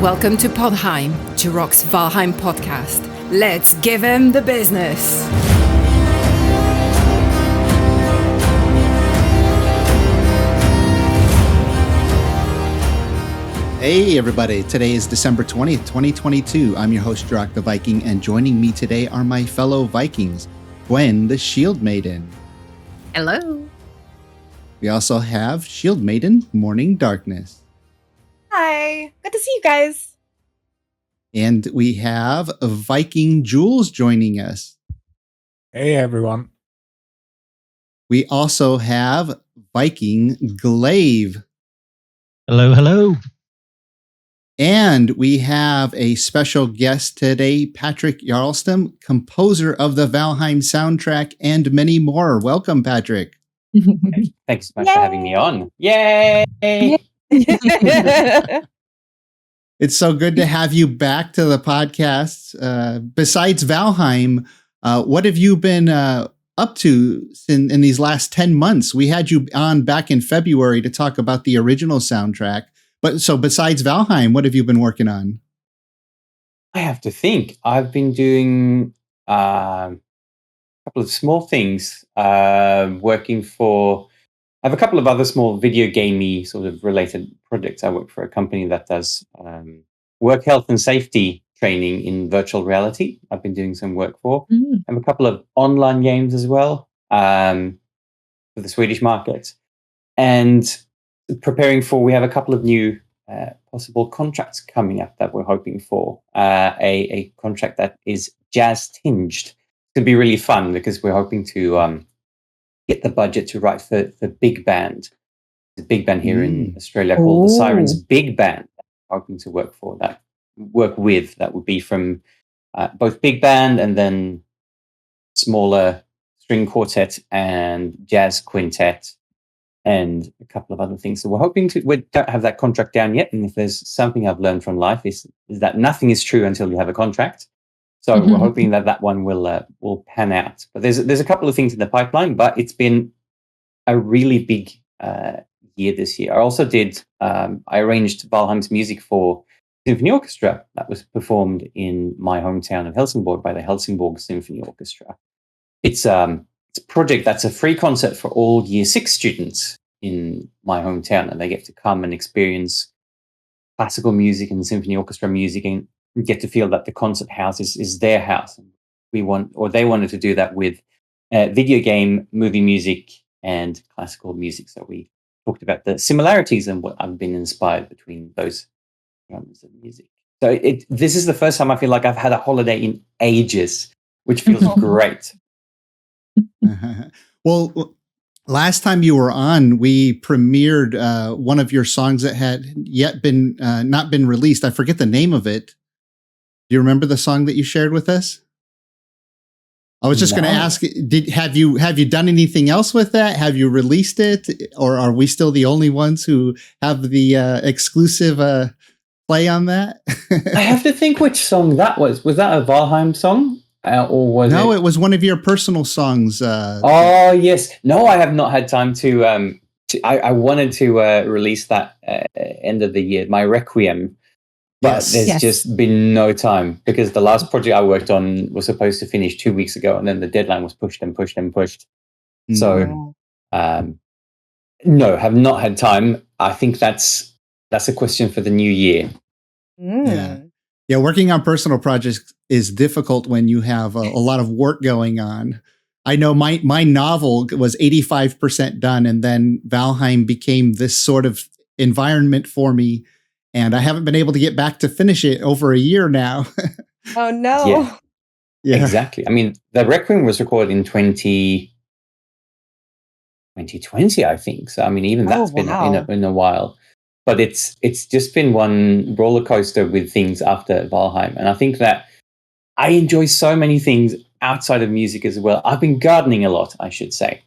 Welcome to Podheim, Jiroc's Valheim podcast. Let's give him the business. Hey everybody, today is December 20th, 2022. I'm your host, Jiroc the Viking, and joining me today are my fellow Vikings, Gwen the Shield Maiden. Hello. We also have Shield Maiden, Morning Darkness. Hi, good to see you guys. And we have Viking Jules joining us. Hey everyone. We also have Viking Glaive. Hello, hello. And we have a special guest today, Patrik Jarlestam, composer of the Valheim soundtrack and many more. Welcome, Patrik. Thanks so much for having me on. Yay! It's so good to have you back to the podcast. Besides Valheim, what have you been up to in these last 10 months? We had you on back in February to talk about the original soundtrack. But so besides Valheim, what have you been working on? I have to think. I've been doing a couple of small things. Working for, I have a couple of other small video gamey sort of related projects. I work for a company that does work health and safety training in virtual reality. I've been doing some work for. I have a couple of online games as well for the Swedish market. And preparing for, we have a couple of new possible contracts coming up that we're hoping for. A contract that is jazz tinged. It's going to be really fun because we're hoping to get the budget to write for big band. The big band here in Australia called the Sirens Big Band. Hoping to work with. That would be from both big band and then smaller string quartet and jazz quintet and a couple of other things. So we're hoping to. We don't have that contract down yet, and if there's something I've learned from life is that nothing is true until you have a contract. So we're hoping that one will pan out. But there's a couple of things in the pipeline, but it's been a really big year this year. I also did. I arranged Valheim's music for symphony orchestra that was performed in my hometown of Helsingborg by the Helsingborg Symphony Orchestra. It's a project that's a free concert for all Year 6 students in my hometown, and they get to come and experience classical music and symphony orchestra music and get to feel that the concert house is their house. They wanted to do that with video game, movie music, and classical music. So we talked about the similarities and what I've been inspired between those genres of music. So this is the first time I feel like I've had a holiday in ages, which feels great. Well, last time you were on, we premiered one of your songs that had yet been not been released. I forget the name of it. Do you remember the song that you shared with us? I was just going to ask: have you done anything else with that? Have you released it, or are we still the only ones who have the exclusive play on that? I have to think which song that was. Was that a Valheim song? Or was it was one of your personal songs. Oh, yes. No, I have not had time to I wanted to release that end of the year, my Requiem, but there's just been no time because the last project I worked on was supposed to finish 2 weeks ago, and then the deadline was pushed and pushed and pushed. So, no, have not had time. I think that's a question for the new year. Yeah, working on personal projects is difficult when you have a lot of work going on. I know my novel was 85% done, and then Valheim became this sort of environment for me, and I haven't been able to get back to finish it over a year now. Oh, no. Yeah, exactly. I mean, the Requiem was recorded in 2020, I think. So, I mean, even that's been in a while. But it's just been one roller coaster with things after Valheim. And I think that I enjoy so many things outside of music as well. I've been gardening a lot, I should say.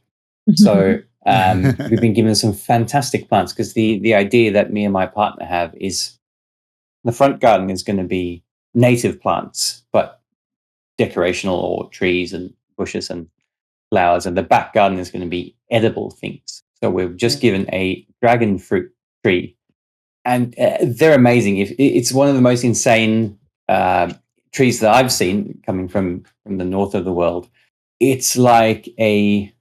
So we've been given some fantastic plants because the idea that me and my partner have is the front garden is going to be native plants, but decorational or trees and bushes and flowers. And the back garden is going to be edible things. So we've just given a dragon fruit tree and they're amazing. It's one of the most insane trees that I've seen coming from the north of the world. It's like a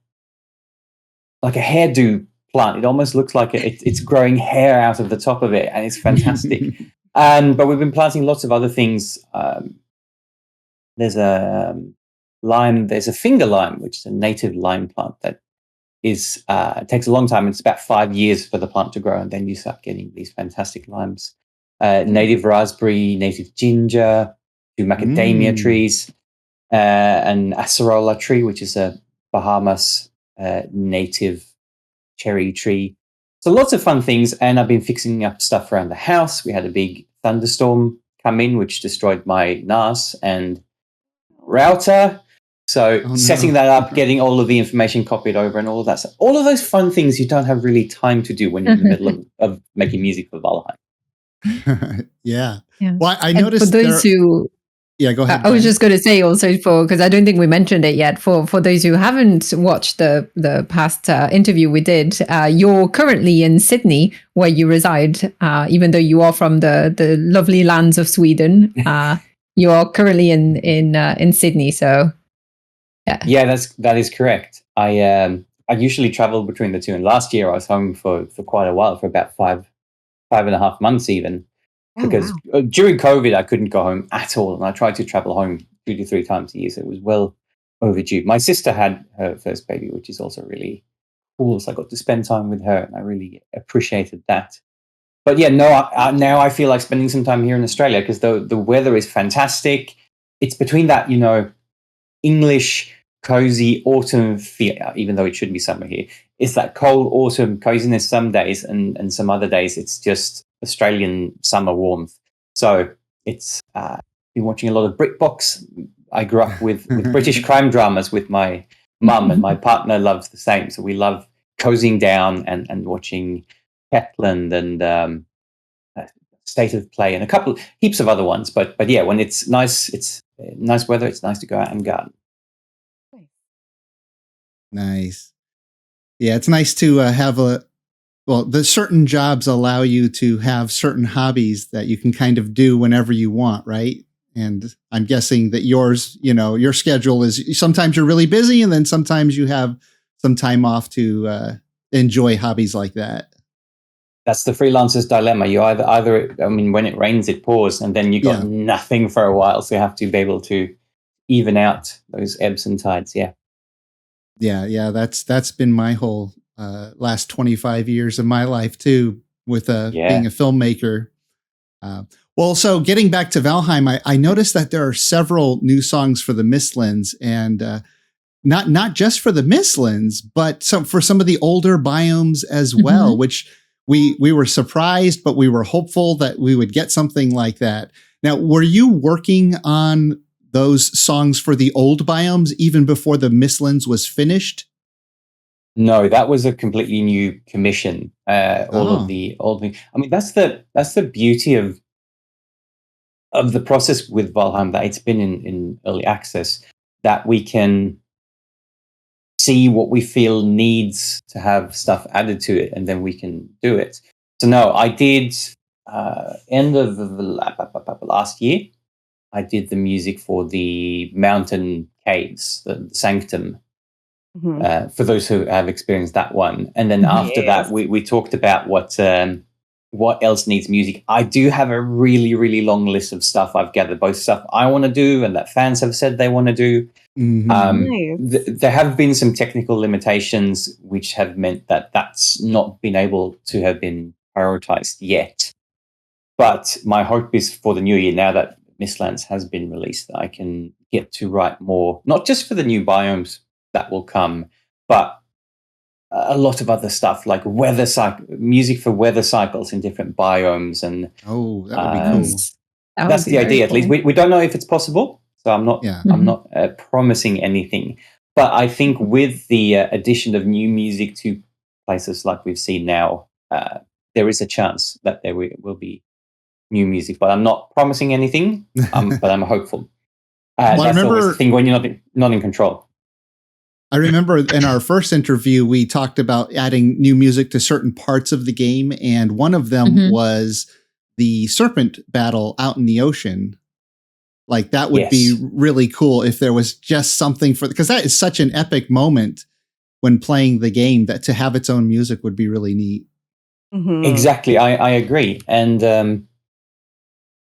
hairdo plant. It almost looks like it's growing hair out of the top of it, and it's fantastic. But we've been planting lots of other things. There's a lime. There's a finger lime, which is a native lime plant that is it takes a long time. It's about 5 years for the plant to grow, and then you start getting these fantastic limes. Native raspberry, native ginger, 2 macadamia trees, an acerola tree, which is a Bahamas native cherry tree. So lots of fun things, and I've been fixing up stuff around the house. We had a big thunderstorm come in, which destroyed my NAS and router. So setting that up, getting all of the information copied over and all of that stuff. All of those fun things you don't have really time to do when you're in the middle of making music for Valheim. Yeah. Well, I noticed for those who... Yeah, go ahead. I was just going to say also because I don't think we mentioned it yet, for those who haven't watched the past interview we did, you're currently in Sydney where you reside, even though you are from the lovely lands of Sweden. You are currently in Sydney, so yeah, that is correct. I usually travel between the two, and last year I was home for quite a while, for about five and a half months even. Because during COVID, I couldn't go home at all. And I tried to travel home 2 to 3 times a year. So it was well overdue. My sister had her first baby, which is also really cool. So I got to spend time with her, and I really appreciated that. But yeah, no, now I feel like spending some time here in Australia because the weather is fantastic. It's between that, English, cozy autumn feel, even though it should be summer here. It's that cold autumn coziness some days, and some other days it's just Australian summer warmth. So it's been watching a lot of BritBox. I grew up with British crime dramas with my mum, and my partner loves the same. So we love cozying down and watching Petland and State of Play and heaps of other ones. But yeah, when it's nice weather, it's nice to go out and garden. Nice. Yeah, it's nice to have the certain jobs allow you to have certain hobbies that you can kind of do whenever you want, right? And I'm guessing that yours, your schedule is sometimes you're really busy, and then sometimes you have some time off to enjoy hobbies like that. That's the freelancer's dilemma. You either when it rains, it pours, and then you got nothing for a while. So you have to be able to even out those ebbs and tides. Yeah. Yeah. That's been my whole last 25 years of my life too, with being a filmmaker. Well, so getting back to Valheim, I noticed that there are several new songs for the Mistlands, and not just for the Mistlands, but for some of the older biomes as well, which we were surprised, but we were hopeful that we would get something like that. Now, were you working on those songs for the old biomes even before the Mistlands was finished? No, that was a completely new commission. All of the old things. I mean, that's the beauty of the process with Valheim, that it's been in early access, that we can see what we feel needs to have stuff added to it, and then we can do it. So no, I did end of the last year. I did the music for the mountain caves, the Sanctum. For those who have experienced that one, and then after that, we talked about what else needs music. I do have a really, really long list of stuff I've gathered, both stuff I want to do and that fans have said they want to do. There have been some technical limitations which have meant that that's not been able to have been prioritized yet. But my hope is for the new year, now that Mistlands has been released, that I can get to write more, not just for the new biomes that will come, but a lot of other stuff like music for weather cycles in different biomes. And that would be cool. That's the idea. Cool. At least we don't know if it's possible, so I'm not promising anything. But I think with the addition of new music to places like we've seen now, there is a chance that there will be new music. But I'm not promising anything. But I'm hopeful. Well, that's always the thing when you're not in control. I remember in our first interview, we talked about adding new music to certain parts of the game. And one of them was the serpent battle out in the ocean. Like that would be really cool if there was just something because that is such an epic moment when playing the game that to have its own music would be really neat. Mhm. Exactly. I agree. And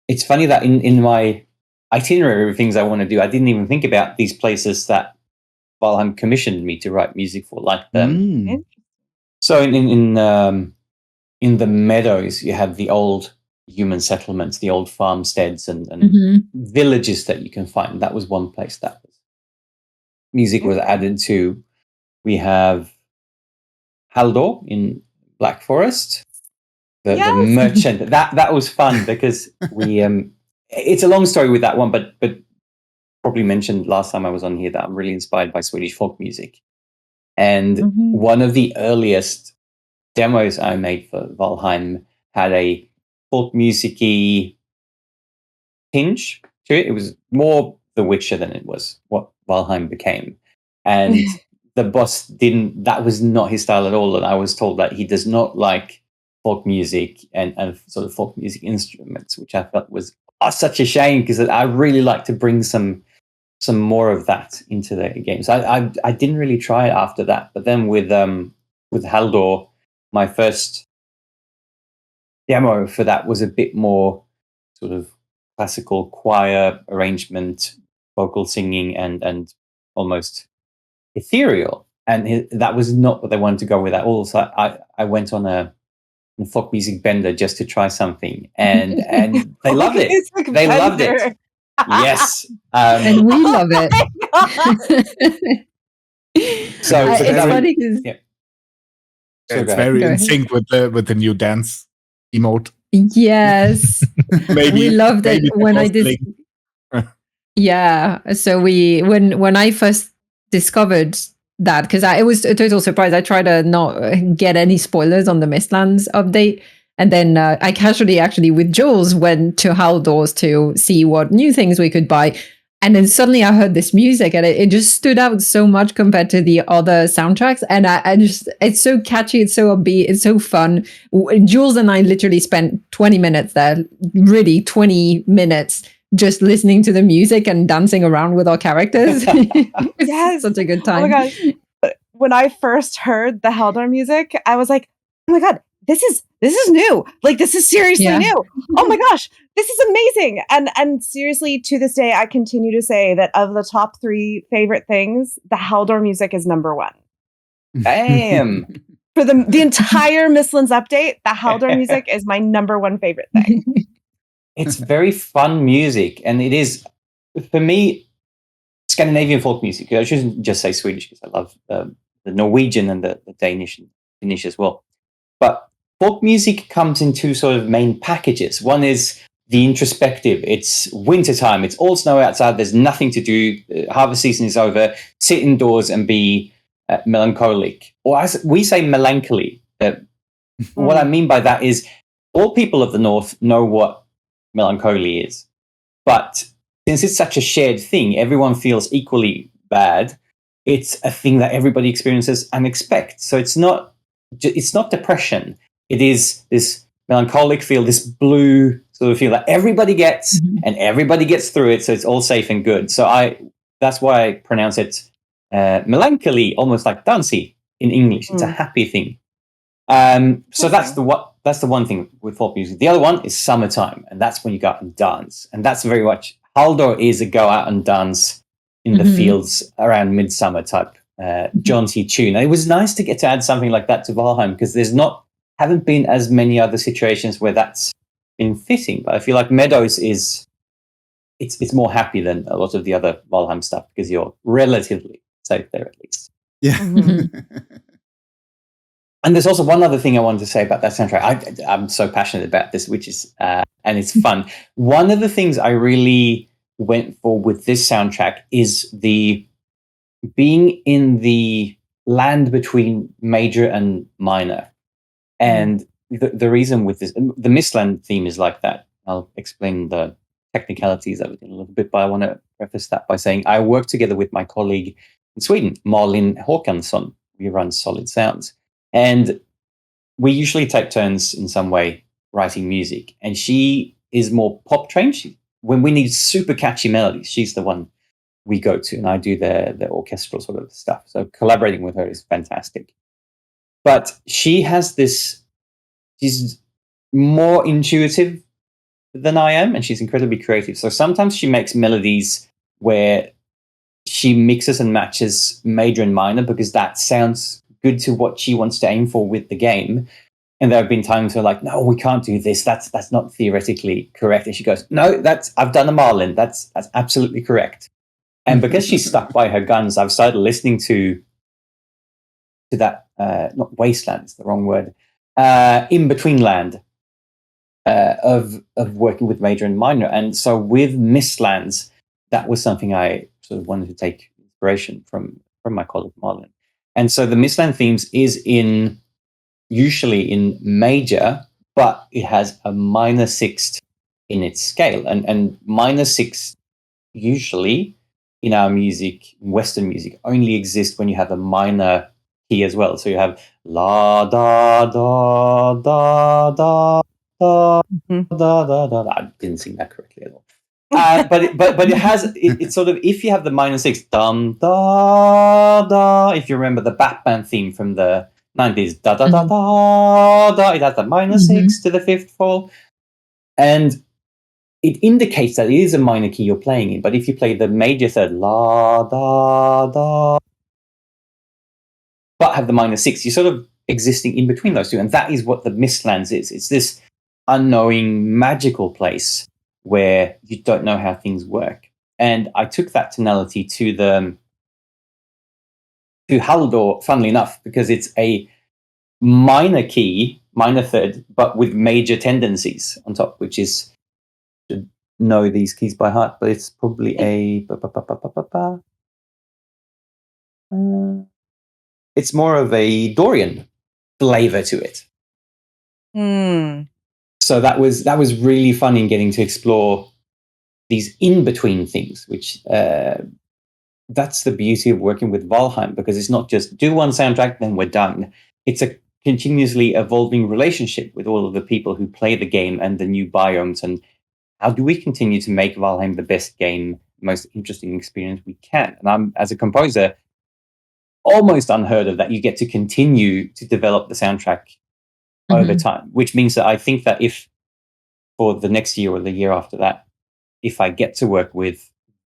it's funny that in my itinerary of things I want to do, I didn't even think about these places that Valheim commissioned me to write music for, like them. So in the meadows, you have the old human settlements, the old farmsteads and villages that you can find. That was one place that music was added to. We have Haldor in Black Forest, the merchant. That was fun because we. It's a long story with that one, but probably mentioned last time I was on here that I'm really inspired by Swedish folk music, and one of the earliest demos I made for Valheim had a folk music-y tinge to it. It was more The Witcher than it was what Valheim became. And the boss that was not his style at all. And I was told that he does not like folk music and sort of folk music instruments, which I felt was such a shame because I really like to bring some more of that into the game. So I didn't really try it after that. But then with Haldor, my first demo for that was a bit more sort of classical choir arrangement, vocal singing, and almost ethereal. And that was not what they wanted to go with at all. So I went on a folk music bender just to try something, and they loved it. They loved it. Yes, and we love it. So it's funny because it's very in sync with the new dance emote. Yes, we loved it when I did. Yeah, so when I first discovered that, because it was a total surprise. I tried to not get any spoilers on the Mistlands update, and then I casually actually with Jules went to Haldor's to see what new things we could buy. And then suddenly I heard this music and it just stood out so much compared to the other soundtracks. And I just, it's so catchy, it's so upbeat, it's so fun. Jules and I literally spent 20 minutes there, really 20 minutes just listening to the music and dancing around with our characters. It's such a good time. Oh my God. When I first heard the Haldor music, I was like, oh my God, this is new. Like, this is seriously new. Oh my gosh, this is amazing. And seriously, to this day, I continue to say that of the top 3 favorite things, the Haldor music is number 1. Damn. For the entire Mistlands update, the Haldor music is my number 1 favorite thing. It's very fun music, and it is, for me, Scandinavian folk music. I shouldn't just say Swedish because I love the Norwegian and the Danish and Finnish as well. But folk music comes in 2 sort of main packages. One is the introspective. It's wintertime. It's all snow outside. There's nothing to do. Harvest season is over. Sit indoors and be melancholic. Or as we say, melancholy. What I mean by that is all people of the North know what melancholy is. But since it's such a shared thing, everyone feels equally bad. It's a thing that everybody experiences and expects. So it's not depression. It is this melancholic feel, this blue sort of feel that everybody gets, and everybody gets through it. So it's all safe and good. So that's why I pronounce it melancholy, almost like dancey in English. It's a happy thing. So that's the one thing with folk music. The other one is summertime, and that's when you go out and dance. And that's very much Haldor is a go out and dance in the fields around midsummer type jaunty tune. And it was nice to get to add something like that to Valheim because haven't been as many other situations where that's been fitting. But I feel like Meadows it's more happy than a lot of the other Valheim stuff because you're relatively safe there at least. Yeah. And there's also one other thing I wanted to say about that soundtrack. I'm so passionate about this, which is, and it's fun. One of the things I really went for with this soundtrack is the being in the land between major and minor. And the reason with this, the Mistland theme is like that. I'll explain the technicalities of it in a little bit, but I want to preface that by saying I worked together with my colleague Sweden, Malin Håkansson. We run Solid Sounds. And we usually take turns in some way writing music. And she is more pop trained. When we need super catchy melodies, she's the one we go to, and I do the orchestral sort of stuff. So collaborating with her is fantastic. But she has this, she's more intuitive than I am, and she's incredibly creative. So sometimes she makes melodies where she mixes and matches major and minor because that sounds good to what she wants to aim for with the game. And there have been times where like, no, we can't do this. That's not theoretically correct. And she goes, no, I've done a Marlin. That's absolutely correct. And because she's stuck by her guns, I've started listening to that, not wasteland, it's the wrong word, in between land of working with major and minor. And so with Mistlands, that was something I sort of wanted to take inspiration from my colleague Marlin. And so the Mistland themes is usually in major, but it has a minor sixth in its scale. And minor sixth usually in our music, Western music, only exists when you have a minor key as well. So you have la da da da da da da da da. I didn't sing that correctly at all. But it has it's sort of, if you have the minor sixth, dum da da. If you remember the Batman theme from the 90s, da da da da da. It has the minor sixth to the fifth fall, and it indicates that it is a minor key you're playing in. But if you play the major third, la da da, but have the minor sixth, you're sort of existing in between those two, and that is what the Mistlands is. It's this unknowing, magical place where you don't know how things work. And I took that tonality to Haldor, funnily enough, because it's a minor key, minor third, but with major tendencies on top, which is, should know these keys by heart, but it's probably a it's more of a Dorian flavor to it. So that was really fun in getting to explore these in-between things, which that's the beauty of working with Valheim, because it's not just do one soundtrack, then we're done. It's a continuously evolving relationship with all of the people who play the game and the new biomes, and how do we continue to make Valheim the best game, most interesting experience we can? And I'm, as a composer, almost unheard of that you get to continue to develop the soundtrack over time, which means that I think that if for the next year or the year after that, if I get to work with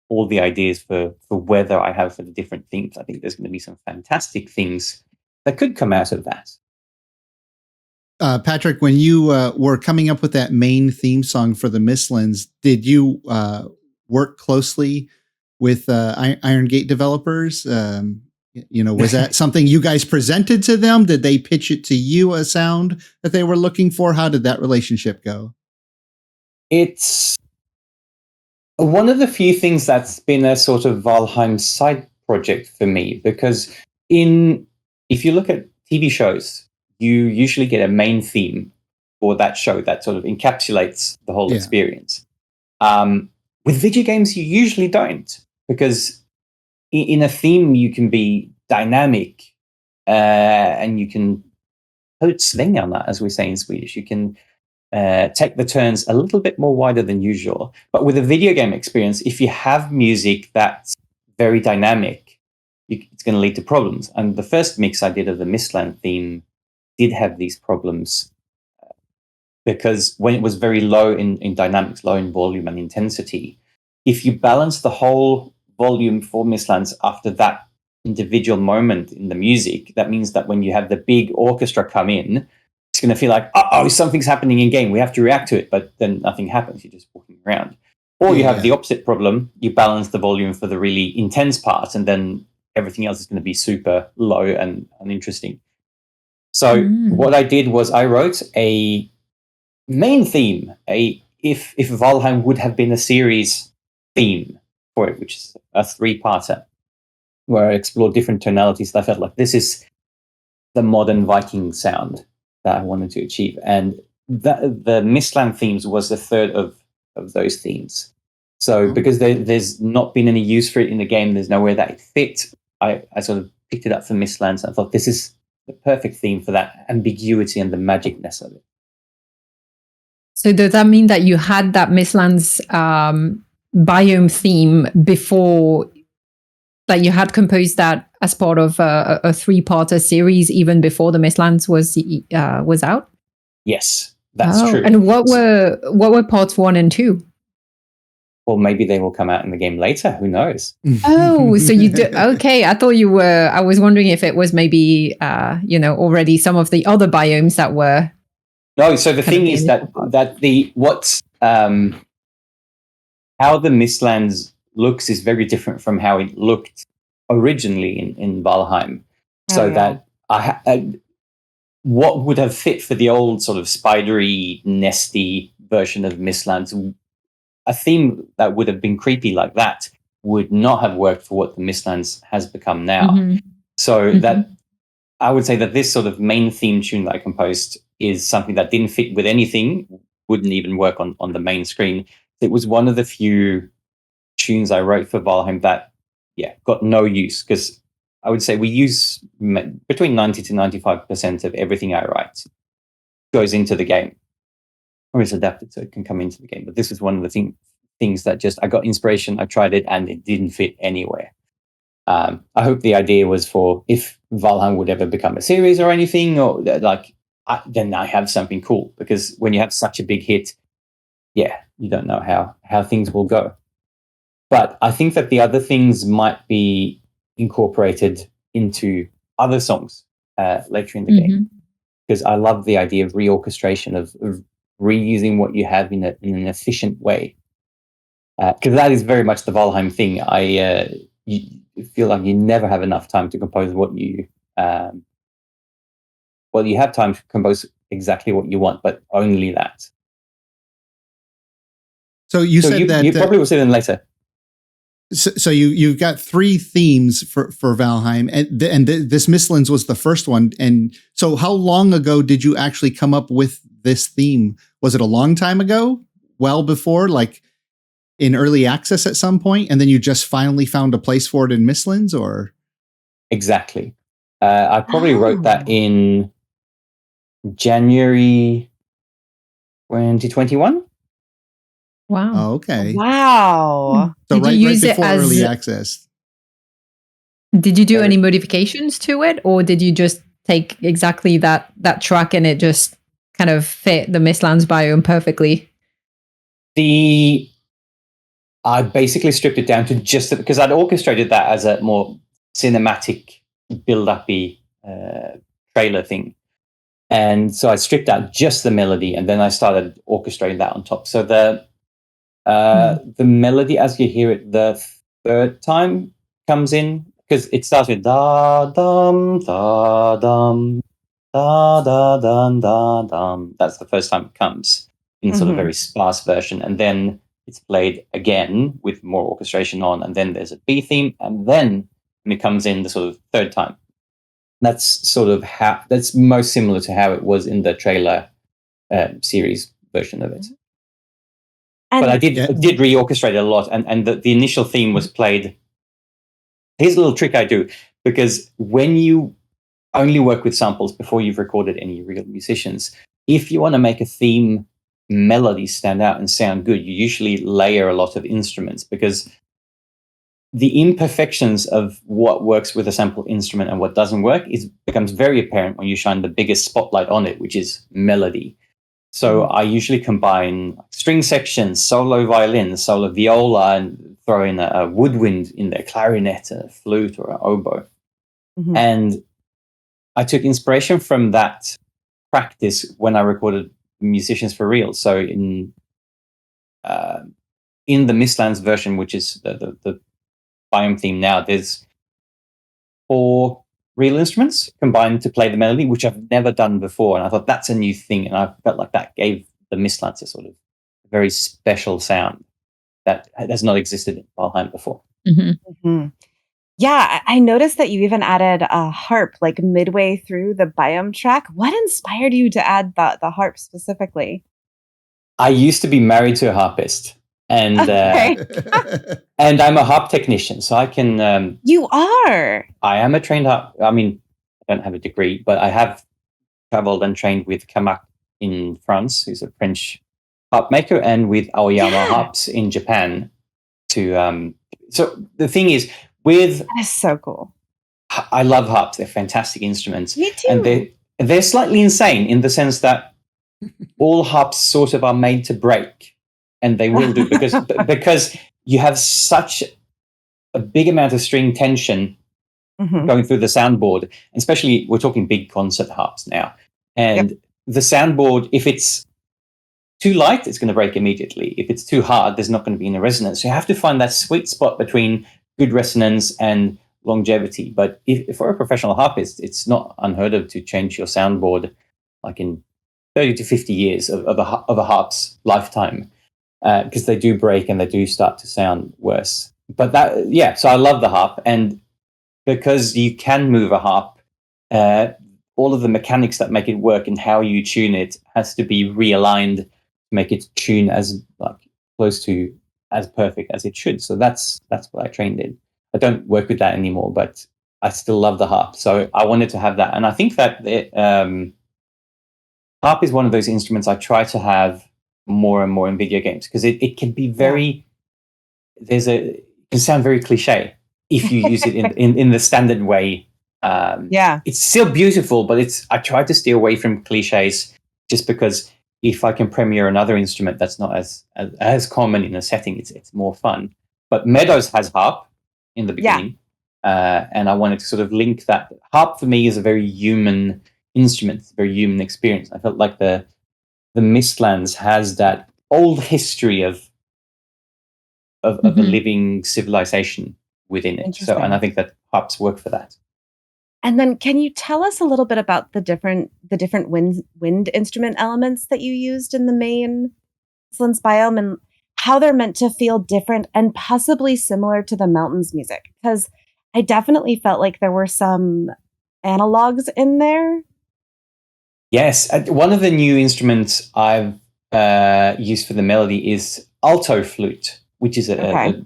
all the ideas for weather I have for the different themes, I think there's going to be some fantastic things that could come out of that. Patrik, when you were coming up with that main theme song for the Mistlands, did you work closely with Iron Gate developers? Was that something you guys presented to them? Did they pitch it to you, a sound that they were looking for? How did that relationship go? It's one of the few things that's been a sort of Valheim side project for me, because if you look at TV shows, you usually get a main theme for that show that sort of encapsulates the whole experience. With video games, you usually don't, because in a theme you can be dynamic and you can swing on that, as we say in Swedish. You can take the turns a little bit more wider than usual. But with a video game experience, if you have music that's very dynamic, it's going to lead to problems. And the first mix I did of the Mistland theme did have these problems because when it was very low in dynamics, low in volume and intensity, if you balance the whole volume for Mistlands after that individual moment in the music, that means that when you have the big orchestra come in, it's going to feel like, something's happening in game. We have to react to it, but then nothing happens. You're just walking around. Or you have the opposite problem. You balance the volume for the really intense parts, and then everything else is going to be super low and uninteresting. So what I did was I wrote a main theme, if Valheim would have been a series theme for it, which is a 3-parter, where I explored different tonalities. I felt like this is the modern Viking sound that I wanted to achieve. And the Mistland themes was the third of those themes. So because there's not been any use for it in the game, there's nowhere that it fit, I sort of picked it up for Mistlands. I thought this is the perfect theme for that ambiguity and the magicness of it. So does that mean that you had that Mistlands biome theme before, like you had composed that as part of a 3-parter series even before the Mistlands was out? Yes, that's true. And what were parts 1 and 2? Or maybe they will come out in the game later. Who knows? Oh, so you do. Okay, I thought you were. I was wondering if it was maybe, already some of the other biomes that were. No. So the thing is that how the Mistlands looks is very different from how it looked originally in Valheim. So that what would have fit for the old sort of spidery, nesty version of Mistlands, a theme that would have been creepy like that would not have worked for what the Mistlands has become now. Mm-hmm. So that I would say that this sort of main theme tune that I composed is something that didn't fit with anything, wouldn't even work on the main screen. It was one of the few tunes I wrote for Valheim that, got no use, because I would say we use between 90 to 95% of everything I write goes into the game, or is adapted so it can come into the game. But this is one of the things that just, I got inspiration, I tried it, and it didn't fit anywhere. I hope the idea was for if Valheim would ever become a series or anything, or then I have something cool, because when you have such a big hit, you don't know how things will go. But I think that the other things might be incorporated into other songs later in the game, because I love the idea of reorchestration, of reusing what you have in an efficient way, because that is very much the Valheim thing. You feel like you never have enough time to compose what you have time to compose exactly what you want, but only that. So you said that you probably will see them later. So you've got 3 themes for Valheim, and this Mistlands was the first one. And so, how long ago did you actually come up with this theme? Was it a long time ago? Well before, like in early access at some point, and then you just finally found a place for it in Mistlands, or? Exactly. I probably wrote that in January 2021. Wow. Oh, okay. Wow. So Did you use right before it as early access. Did you do any modifications to it, or did you just take exactly that track and it just kind of fit the Mistlands biome perfectly? I basically stripped it down to just because I'd orchestrated that as a more cinematic build-up-y trailer thing. And so I stripped out just the melody, and then I started orchestrating that on top. So the melody, as you hear it the third time, comes in, because it starts with da dum da dum da da dum da dum. That's the first time it comes in sort of very sparse version, and then it's played again with more orchestration on, and then there's a B theme, and then it comes in the sort of third time. That's sort of that's most similar to how it was in the trailer series version of it. But I did reorchestrate it a lot, and the initial theme was played. Here's a little trick I do, because when you only work with samples before you've recorded any real musicians, if you want to make a theme melody stand out and sound good, you usually layer a lot of instruments, because the imperfections of what works with a sample instrument and what doesn't work becomes very apparent when you shine the biggest spotlight on it, which is melody. So I usually combine string sections, solo violin, solo viola, and throw in a woodwind in there, clarinet, a flute, or an oboe. And I took inspiration from that practice when I recorded musicians for real. So in the Mistlands version, which is the biome theme now, there's 4 real instruments combined to play the melody, which I've never done before. And I thought that's a new thing. And I felt like that gave the Mistlands a sort of very special sound that has not existed in Valheim before. Yeah, I noticed that you even added a harp like midway through the biome track. What inspired you to add the harp specifically? I used to be married to a harpist. and and I'm a harp technician, so I can. You are. I am a trained harp. I mean, I don't have a degree, but I have traveled and trained with Kamak in France, who's a French harp maker, and with Aoyama harps in Japan. So the thing is, that is so cool. I love harps. They're fantastic instruments. Me too. And they're slightly insane in the sense that all harps sort of are made to break, and they will do because you have such a big amount of string tension going through the soundboard, especially we're talking big concert harps now. And the soundboard, if it's too light, it's going to break immediately. If it's too hard, there's not going to be any resonance. So you have to find that sweet spot between good resonance and longevity. But if for a professional harpist, it's not unheard of to change your soundboard like in 30 to 50 years of a harp's lifetime, because they do break and they do start to sound worse. But so I love the harp, and because you can move a harp, all of the mechanics that make it work and how you tune it has to be realigned to make it tune as close to as perfect as it should. So that's what I trained in. I don't work with that anymore, but I still love the harp. So I wanted to have that, and I think that harp is one of those instruments I try to have more and more in video games, because it can be very it can sound very cliche if you use it in the standard way. It's still beautiful, but I try to steer away from cliches, just because if I can premiere another instrument that's not as common in a setting, it's more fun. But Meadows has harp in the beginning, and I wanted to sort of link that. Harp for me is a very human instrument, a very human experience. I felt like the Mistlands has that old history of a living civilization within it. So, and I think that harps work for that. And then, can you tell us a little bit about the different wind instrument elements that you used in the main Mistlands biome, and how they're meant to feel different and possibly similar to the mountains music? Because I definitely felt like there were some analogs in there. Yes, one of the new instruments I've used for the melody is alto flute, which is a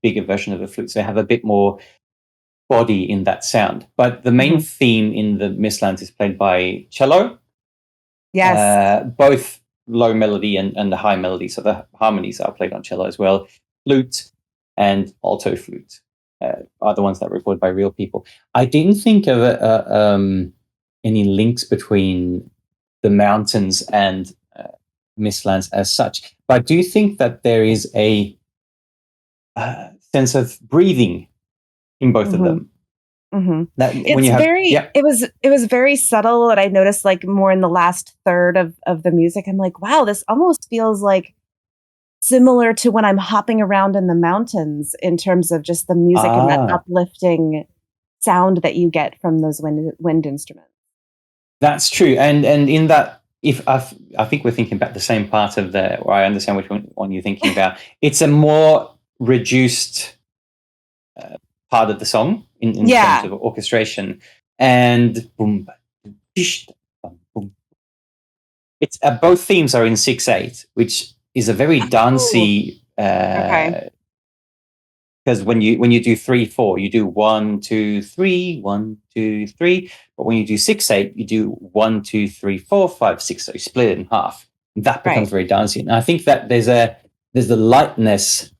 bigger version of a flute. So they have a bit more body in that sound. But the main theme in the Mistlands is played by cello. Yes. Both low melody and the high melody. So the harmonies are played on cello as well. Flute and alto flute are the ones that are recorded by real people. I didn't think of any links between the mountains and Mistlands as such. But I do think that there is a sense of breathing in both of them. That when you have, it was very subtle, and I noticed like more in the last third of the music. I'm like, wow, this almost feels like similar to when I'm hopping around in the mountains in terms of just the music and that uplifting sound that you get from those wind instruments. That's true, and in that, I think we're thinking about the same part of or I understand which one you're thinking about. It's a more reduced part of the song in terms of orchestration, and boom, boom. It's both themes are in 6/8, which is a very dancey. Because when you do 3/4, you do 1 2 3 1 2 3. But when you do 6/8, you do 1 2 3 4 5 6. So you split it in half. That becomes very dancey. And I think that there's a lightness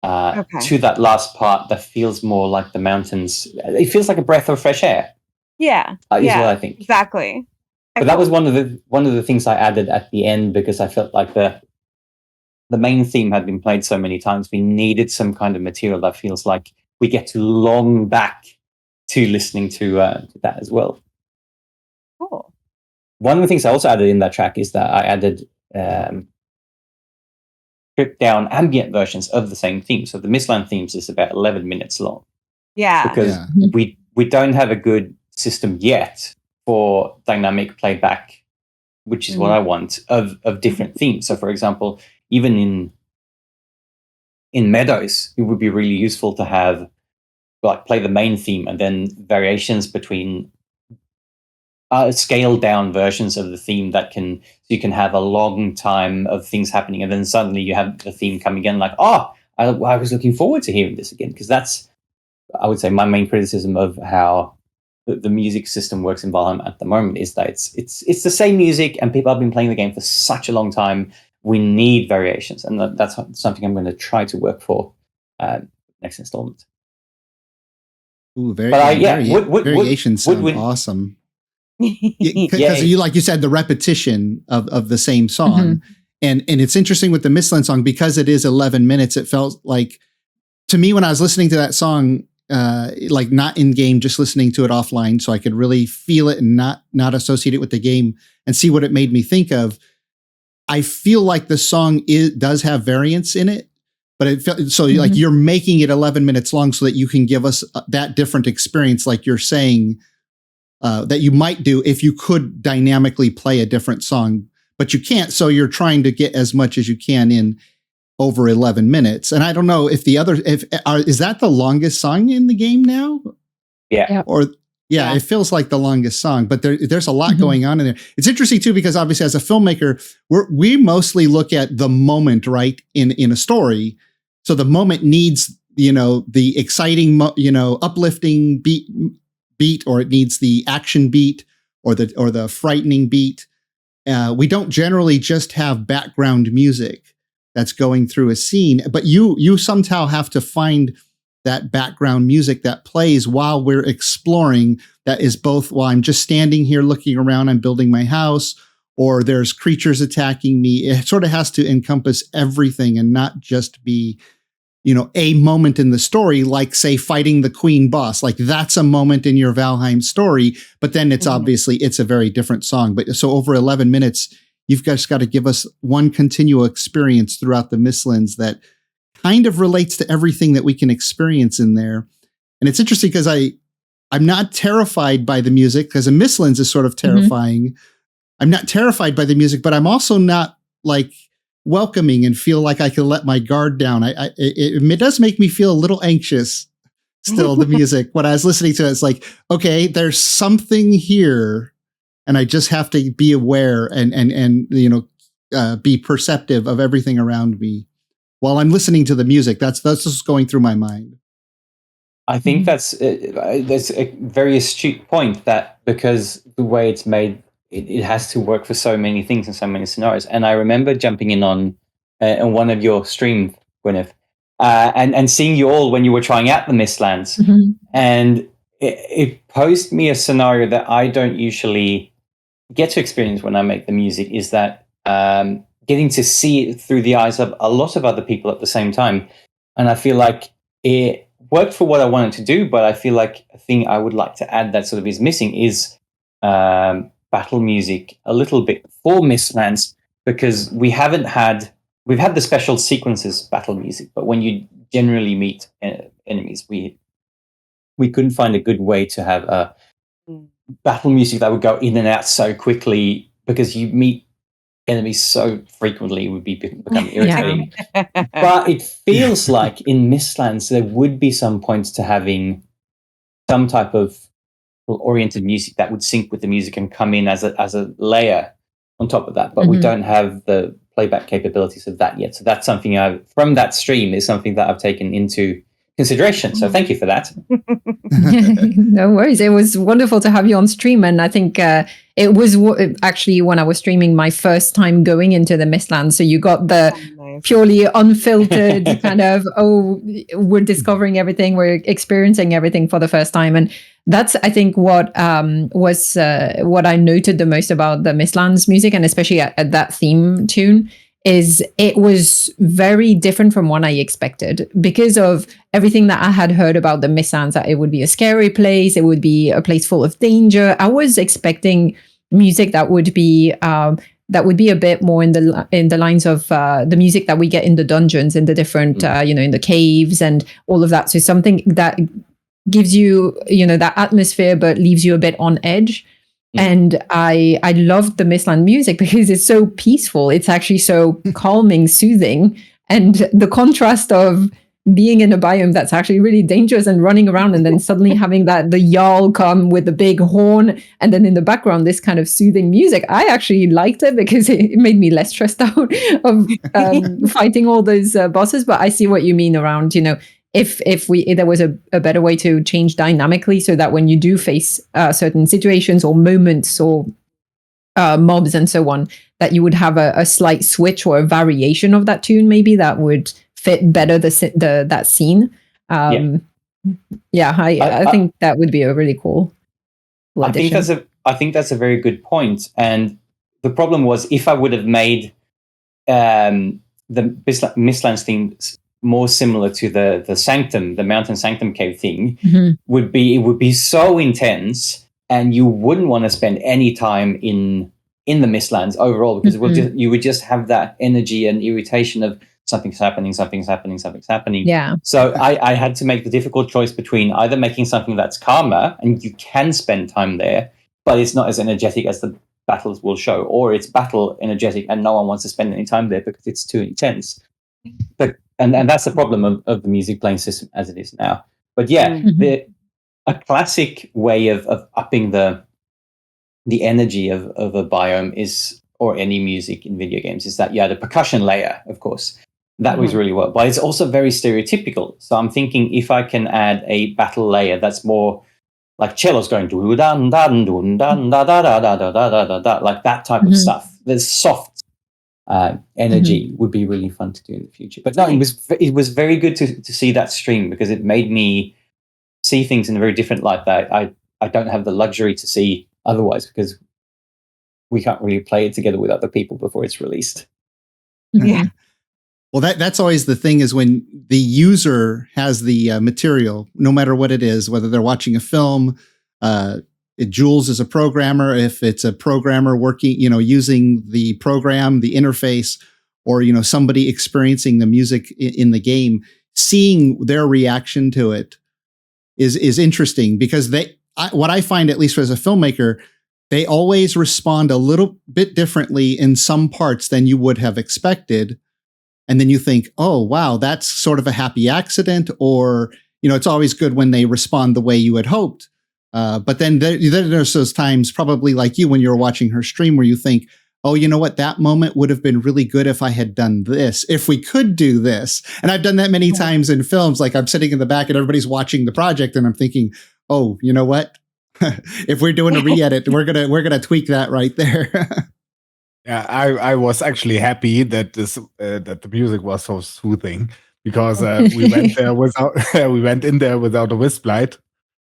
to that last part that feels more like the mountains. It feels like a breath of fresh air. Yeah, is what I think. Exactly. But that was one of the things I added at the end, because I felt like the main theme had been played so many times. We needed some kind of material that feels like we get to long back to listening to that as well. Cool. One of the things I also added in that track is that I added stripped down ambient versions of the same theme. So the Mistland themes is about 11 minutes long. Yeah. Because we don't have a good system yet for dynamic playback, which is what I want, of different themes. So for example, even in Meadows, it would be really useful to have play the main theme and then variations between scaled down versions of the theme you can have a long time of things happening, and then suddenly you have the theme coming in, like, I was looking forward to hearing this again, because that's, I would say, my main criticism of how the music system works in Valheim at the moment is that it's the same music, and people have been playing the game for such a long time. We need variations, and that's something I'm going to try to work for next installment. Ooh, variations sound awesome. Because like you said, the repetition of the same song, and it's interesting with the Mistlands song, because it is 11 minutes. It felt like, to me, when I was listening to that song, like not in game, just listening to it offline, so I could really feel it and not associate it with the game and see what it made me think of. I feel like the song does have variance in it, but it felt so like you're making it 11 minutes long so that you can give us that different experience, like you're saying, that you might do if you could dynamically play a different song, but you can't. So you're trying to get as much as you can in over 11 minutes. And I don't know if is that the longest song in the game now? Yeah. Yeah, it feels like the longest song, but there's a lot going on in there. It's interesting too, because obviously as a filmmaker, we mostly look at the moment, right, in a story. So the moment needs, the exciting, uplifting beat, or it needs the action beat or the frightening beat. We don't generally just have background music that's going through a scene, but you somehow have to find that background music that plays while we're exploring, that is both while I'm just standing here looking around, I'm building my house, or there's creatures attacking me. It sort of has to encompass everything and not just be, a moment in the story, like, say, fighting the queen boss. Like, that's a moment in your Valheim story, but then it's obviously, it's a very different song. But so over 11 minutes, you've just got to give us one continual experience throughout the Mistlands that kind of relates to everything that we can experience in there. And it's interesting because I'm not terrified by the music, because the Mistlands is sort of terrifying. I'm not terrified by the music, but I'm also not like welcoming and feel like I can let my guard down. It does make me feel a little anxious still, the music. When I was listening to it, it's like, okay, there's something here, and I just have to be aware and be perceptive of everything around me while I'm listening to the music. That's just going through my mind. I think that's a very astute point, that because the way it's made, it has to work for so many things and so many scenarios. And I remember jumping in on one of your streams, Gwyneth, and seeing you all when you were trying out the Mistlands. And it posed me a scenario that I don't usually get to experience when I make the music, is that getting to see it through the eyes of a lot of other people at the same time. And I feel like it worked for what I wanted to do, but I feel like a thing I would like to add that sort of is missing is battle music a little bit for Mistlands, because we've had the special sequences battle music, but when you generally meet enemies, we couldn't find a good way to have a battle music that would go in and out so quickly, because you meet enemies so frequently, it would become irritating. But it feels like in Mistlands there would be some points to having some type of oriented music that would sync with the music and come in as a layer on top of that. But we don't have the playback capabilities of that yet. So that's something from that stream is something that I've taken into consideration. So thank you for that. No worries. It was wonderful to have you on stream. And I think it was actually when I was streaming my first time going into the Mistlands. So you got the purely unfiltered kind of, we're discovering everything, we're experiencing everything for the first time. And that's, I think, what was what I noted the most about the Mistlands music, and especially at that theme tune, is it was very different from what I expected, because of everything that I had heard about the Mistlands, that it would be a scary place, it would be a place full of danger. I was expecting music that would be a bit more in the lines of the music that we get in the dungeons, in the different in the caves and all of that. So something that gives you that atmosphere but leaves you a bit on edge. And I loved the Mistland music because it's so peaceful. It's actually so calming, soothing. And the contrast of being in a biome that's actually really dangerous and running around, and then suddenly having the Jarl come with the big horn, and then in the background this kind of soothing music. I actually liked it because it made me less stressed out of fighting all those bosses. But I see what you mean around, if there was a better way to change dynamically, so that when you do face certain situations or moments or mobs and so on, that you would have a slight switch or a variation of that tune, maybe that would fit better that scene. I think that would be a really cool addition. I think that's a very good point. And the problem was, if I would have made the Mistlands theme more similar to the Sanctum, the Mountain Sanctum Cave thing, it would be so intense, and you wouldn't want to spend any time in the Mistlands overall, because you would just have that energy and irritation of something's happening. Yeah. So I had to make the difficult choice between either making something that's calmer and you can spend time there, but it's not as energetic as the battles will show, or it's battle energetic and no one wants to spend any time there because it's too intense. But and that's the problem of the music playing system as it is now. But yeah, a classic way of upping the energy of a biome is, or any music in video games, is that the percussion layer, of course. That was really well, but it's also very stereotypical. So I'm thinking, if I can add a battle layer that's more like cellos going doo dan dan doo dan da da da da da da da da, like that type of stuff. There's soft energy would be really fun to do in the future. But no, it was very good to see that stream, because it made me see things in a very different light that I don't have the luxury to see otherwise, because we can't really play it together with other people before it's released. Yeah. Well, that's always the thing, is when the user has the material, no matter what it is, whether they're watching a film, Jules is a programmer, if it's a programmer working, using the program, the interface, or, somebody experiencing the music in the game, seeing their reaction to it is interesting, because what I find, at least as a filmmaker, they always respond a little bit differently in some parts than you would have expected. And then you think, oh, wow, that's sort of a happy accident, or, it's always good when they respond the way you had hoped. But then there's those times, probably like you, when you're watching her stream, where you think, oh, you know what, that moment would have been really good if I had done this, if we could do this. And I've done that many times in films. Like, I'm sitting in the back and everybody's watching the project, and I'm thinking, oh, you know what? If we're doing a re-edit, we're gonna tweak that right there. Yeah, I was actually happy that that the music was so soothing, because we went in there without a wisp light.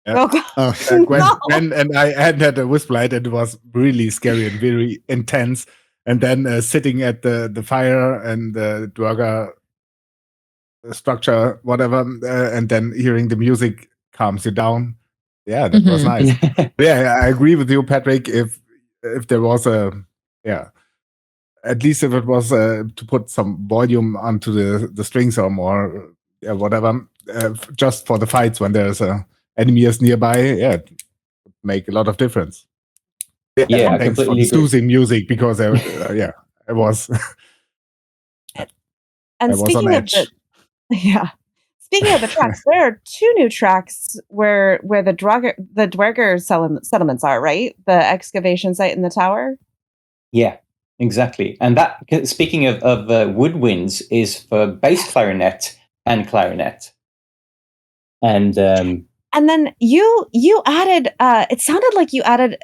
Gwen and I had a wisp light, and it was really scary and very intense. And then sitting at the fire and the Dwerger structure, whatever, and then hearing the music calms you down. Yeah, that was nice. Yeah, I agree with you, Patrik. If there was at least if it was to put some volume onto the strings or more, whatever, just for the fights when there's enemies nearby, it would make a lot of difference. Yeah, thanks for the soothing music, because I was and I was on edge. Speaking of the tracks, there are 2 new tracks where the Dwerger settlements are, right? The excavation site in the tower. Yeah, exactly. And that, speaking of woodwinds, is for bass clarinet and clarinet. And then you added. It sounded like you added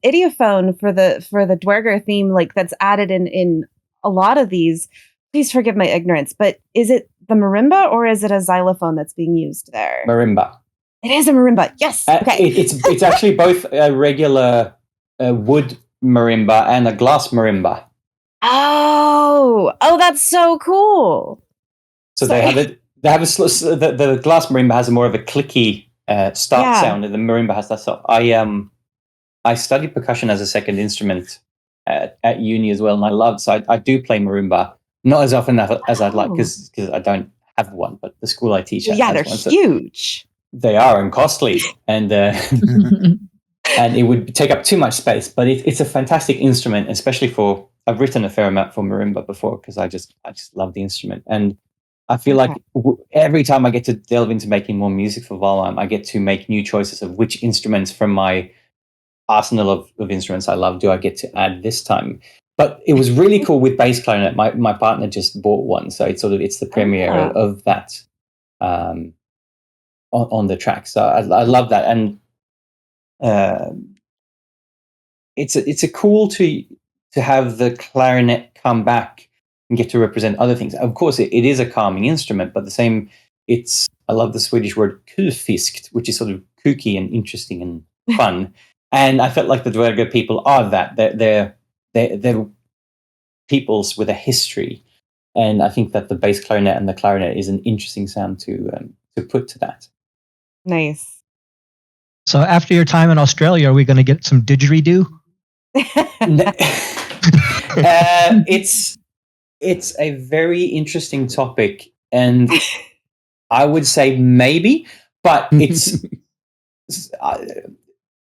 idiophone for the Dwerger theme, like that's added in a lot of these. Please forgive my ignorance, but is it the marimba or is it a xylophone that's being used there? Marimba. It is a marimba. Yes. Okay. It's actually both a regular wood marimba and a glass marimba. Oh, that's so cool. So they have it. They have the glass marimba has more of a clicky start sound, and the marimba has that stuff. I studied percussion as a second instrument at uni as well, and I loved. So I do play marimba, not as often as I'd like, because I don't have one. But the school I teach at they're one, huge. They are, and costly, and and it would take up too much space. But it's a fantastic instrument, especially for. I've written a fair amount for marimba before, because I just love the instrument. And I feel like every time I get to delve into making more music for Valheim, I get to make new choices of which instruments from my arsenal of instruments I love do I get to add this time. But it was really cool with bass clarinet. My partner just bought one, so it's the premiere of that on the track. So I love that, and it's a cool to have the clarinet come back and get to represent other things. Of course, it is a calming instrument, but the same. I love the Swedish word "kulfiskt," which is sort of kooky and interesting and fun. And I felt like the Dwerger people are that. They're peoples with a history, and I think that the bass clarinet and the clarinet is an interesting sound to put to that. Nice. So after your time in Australia, are we going to get some didgeridoo? It's a very interesting topic, and I would say maybe, but it's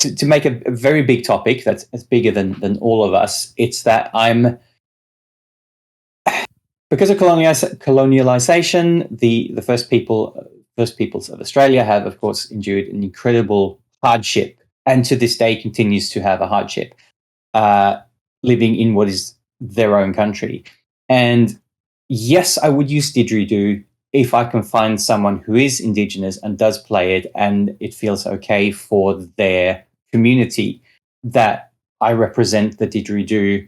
to make a very big topic that's bigger than all of us. It's that because of colonialization, the first peoples of Australia have, of course, endured an incredible hardship, and to this day continues to have a hardship, living in what is their own country. And yes, I would use didgeridoo if I can find someone who is Indigenous and does play it, and it feels okay for their community that I represent the didgeridoo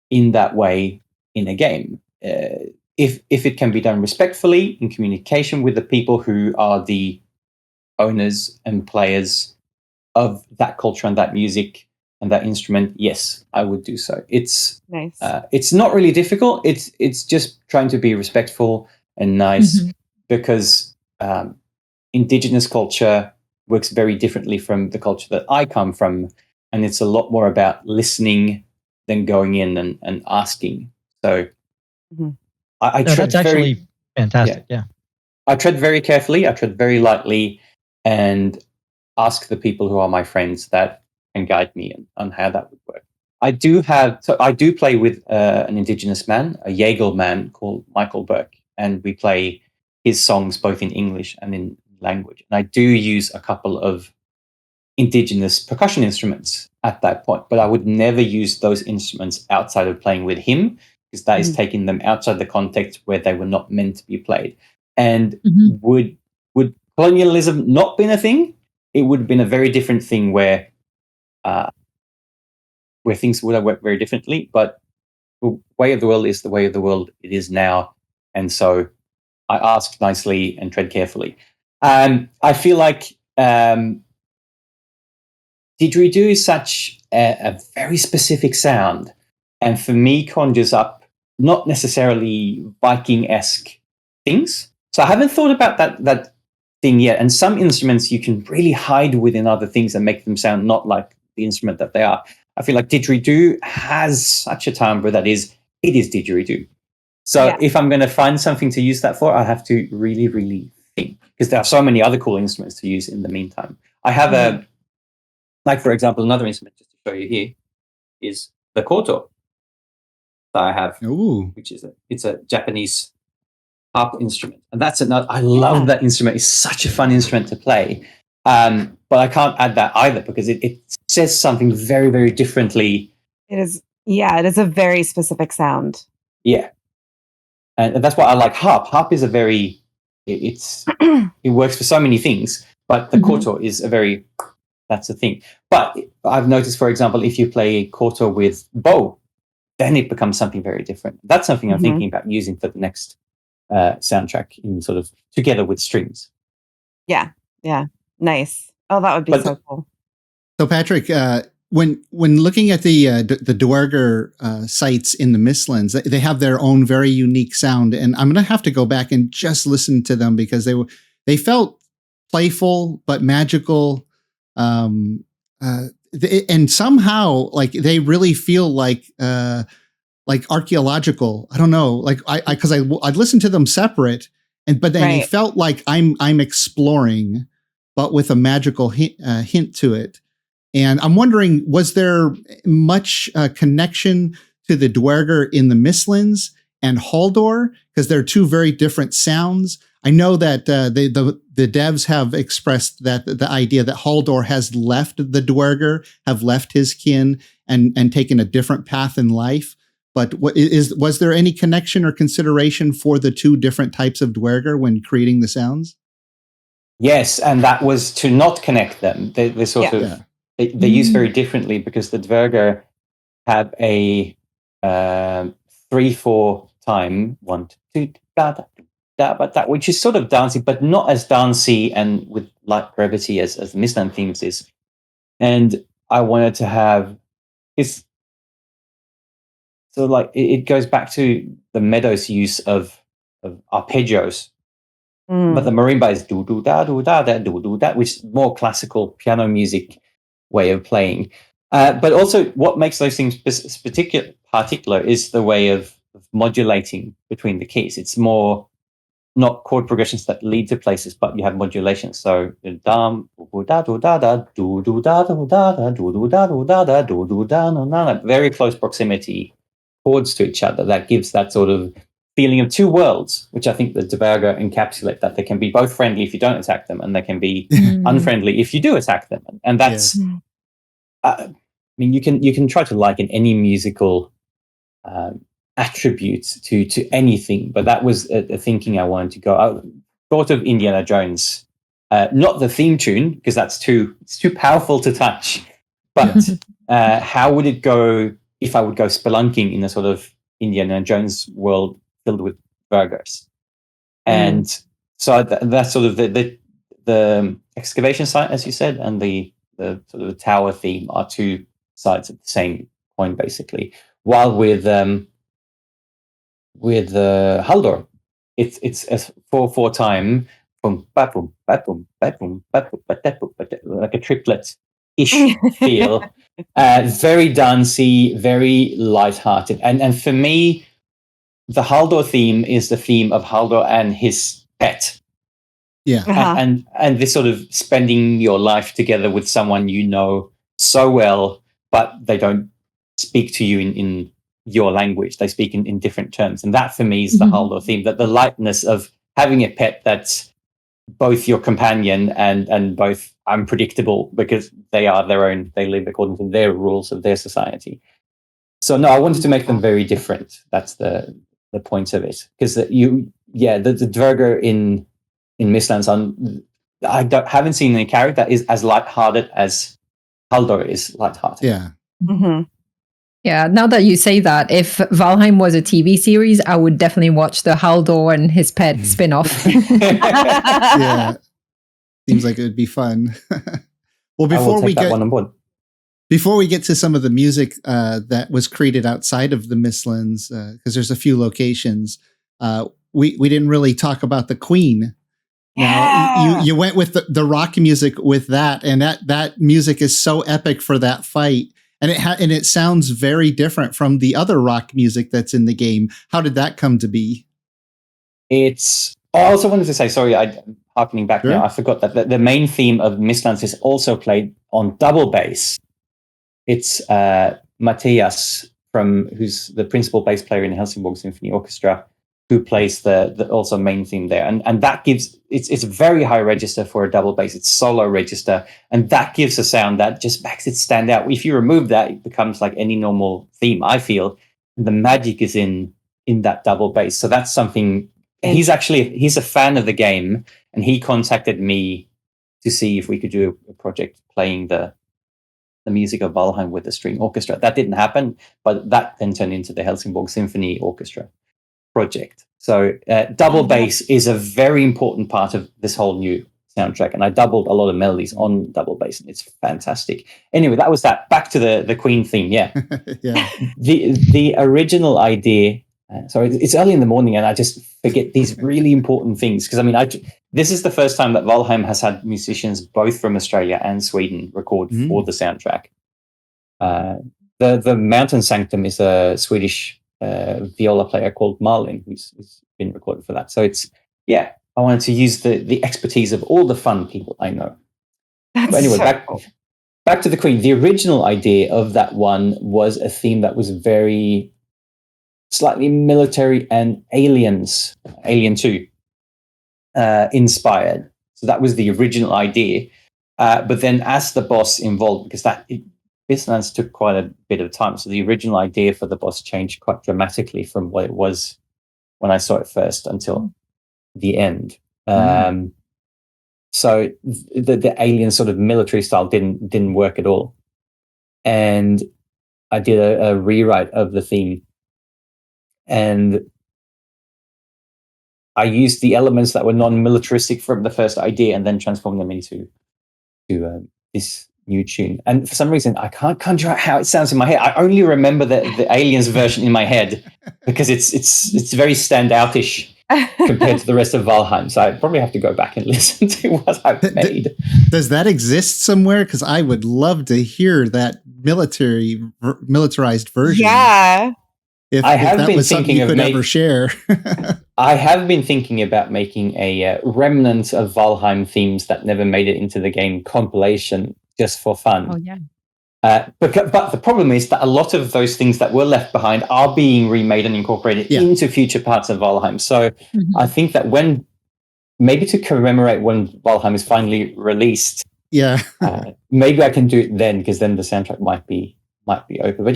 in that way in a game. If it can be done respectfully in communication with the people who are the owners and players of that culture and that music and that instrument, yes, I would do so. It's nice. It's not really difficult. It's just trying to be respectful and nice, because Indigenous culture works very differently from the culture that I come from, and it's a lot more about listening than going in and asking. So I tread that's actually fantastic. Yeah. I tread very carefully. I tread very lightly, and ask the people who are my friends that can guide me on how that would work. I do play with an Indigenous man, a Jaegel man called Michael Burke, and we play his songs both in English and in language. And I do use a couple of Indigenous percussion instruments at that point, but I would never use those instruments outside of playing with him, because that is taking them outside the context where they were not meant to be played. And would colonialism not been a thing, it would have been a very different thing where things would have worked very differently. But the way of the world is the way of the world it is now. And so I ask nicely and tread carefully. I feel like didgeridoo is such a very specific sound, and for me conjures up not necessarily Viking-esque things. So I haven't thought about that thing yet. And some instruments you can really hide within other things and make them sound not like the instrument that they are. I feel like didgeridoo has such a timbre that it is didgeridoo. So if I'm going to find something to use that for, I have to really, really think, because there are so many other cool instruments to use in the meantime. I have for example, another instrument just to show you here is the koto that I have, which is it's a Japanese harp instrument, and that's another. I love that instrument. It's such a fun instrument to play, but I can't add that either because it says something very, very differently. It is, it is a very specific sound. Yeah, and that's why I like harp. Harp is it works for so many things, but the koto is that's the thing. But I've noticed, for example, if you play koto with bow, then it becomes something very different. That's something I'm thinking about using for the next soundtrack, in sort of together with strings. Yeah, nice. Oh, that would be so cool. So, Patrik, when looking at the Dwerger sites in the Mistlands, they have their own very unique sound, and I'm going to have to go back and just listen to them because they felt playful but magical. And somehow, like, they really feel like archaeological. I don't know, like because I'd listen to them separate, but then it felt like I'm exploring, but with a magical hint to it. And I'm wondering, was there much connection to the Dwerger in the Mistlands? and Haldor? Because they're two very different sounds. I know that the devs have expressed that the idea that Haldor has left the Dwerger, have left his kin, and taken a different path in life. But was there any connection or consideration for the two different types of Dwerger when creating the sounds? Yes, and that was to not connect them. They use very differently, because the Dwerger have a 3/4 time 1 2 da da da, but that, which is sort of dancey, but not as dancey and with light brevity as the Mistlands themes is. And I wanted to have this. So like it goes back to the Meadows' use of arpeggios, but the marimba is do do da do da da do do da, which is more classical piano music way of playing. But also, what makes those things particular is the way of modulating between the keys. It's more not chord progressions that lead to places, but you have modulations. So dum da do da da do do da do da da do do da do da da do do da na na, very close proximity chords to each other. That gives that sort of feeling of two worlds, which I think the Dwerger encapsulate, that they can be both friendly if you don't attack them, and they can be unfriendly if you do attack them. And that's, I mean, you can try to liken any musical attributes to anything, but that was a thinking I wanted to go. I thought of Indiana Jones, not the theme tune, because it's too powerful to touch, but how would it go if I would go spelunking in a sort of Indiana Jones world filled with Dwergers? And so that's sort of the excavation site, as you said, and the sort of the tower theme are two sides of the same coin, basically. While with Haldor, it's a 4/4 time, boom, ba-boom, ba-boom, ba-boom, ba-boom, ba-da-boom, like a triplet-ish feel. Very dancey, very light-hearted. And for me, the Haldor theme is the theme of Haldor and his pet. Yeah. And this sort of spending your life together with someone you know so well, but they don't speak to you in your language. They speak in different terms. And that for me is the Haldor theme, that the lightness of having a pet that's both your companion and both unpredictable, because they are their own, they live according to their rules of their society. So no, I wanted to make them very different. That's the point of it. Because the Dwerger in Mistlands, I haven't seen any character that is as lighthearted as Haldor is lighthearted. Yeah. Yeah, now that you say that, if Valheim was a TV series, I would definitely watch the Haldor and his pet spin-off. Yeah. Seems like it would be fun. Well, before we get to some of the music that was created outside of the Mistlands, because there's a few locations, we didn't really talk about the Queen. Now, you went with the rock music with that, and that music is so epic for that fight. And it sounds very different from the other rock music that's in the game. How did that come to be? I also wanted to say, sorry, harkening back now, I forgot that the main theme of Mistlands is also played on double bass. It's Matthias, who's the principal bass player in the Helsingborg Symphony Orchestra, who plays the also main theme there. And that gives, it's very high register for a double bass. It's solo register. And that gives a sound that just makes it stand out. If you remove that, it becomes like any normal theme, I feel. And the magic is in that double bass. So that's something, he's a fan of the game, and he contacted me to see if we could do a project playing the music of Valheim with the string orchestra. That didn't happen, but that then turned into the Helsingborg Symphony Orchestra project. So double bass is a very important part of this whole new soundtrack, and I doubled a lot of melodies on double bass, and it's fantastic. Anyway, that was that. Back to the Queen theme. Yeah. The original idea, sorry, it's early in the morning and I just forget these really important things, because I mean, this is the first time that Valheim has had musicians both from Australia and Sweden record for the soundtrack. The Mountain Sanctum is a Swedish viola player called Marlin, who's been recorded for that. So I wanted to use the expertise of all the fun people I know. But anyway, back to the Queen. The original idea of that one was a theme that was very slightly military and Alien 2 inspired. So that was the original idea. But then as the boss evolved, because Mistlands took quite a bit of time, so the original idea for the boss changed quite dramatically from what it was when I saw it first until the end. So the Alien sort of military style didn't work at all. And I did a rewrite of the theme. And I used the elements that were non-militaristic from the first idea and then transformed them into this new tune. And for some reason, I can't conjure out how it sounds in my head. I only remember the Aliens version in my head because it's very standoutish compared to the rest of Valheim. So I probably have to go back and listen to what I've made. Does that exist somewhere? Because I would love to hear that militarized version. Yeah. If that was something you could ever share. I have been thinking about making a remnant of Valheim themes that never made it into the game compilation just for fun. Oh, yeah. But the problem is that a lot of those things that were left behind are being remade and incorporated into future parts of Valheim. So I think that maybe to commemorate when Valheim is finally released, maybe I can do it then, because then the soundtrack might be open. But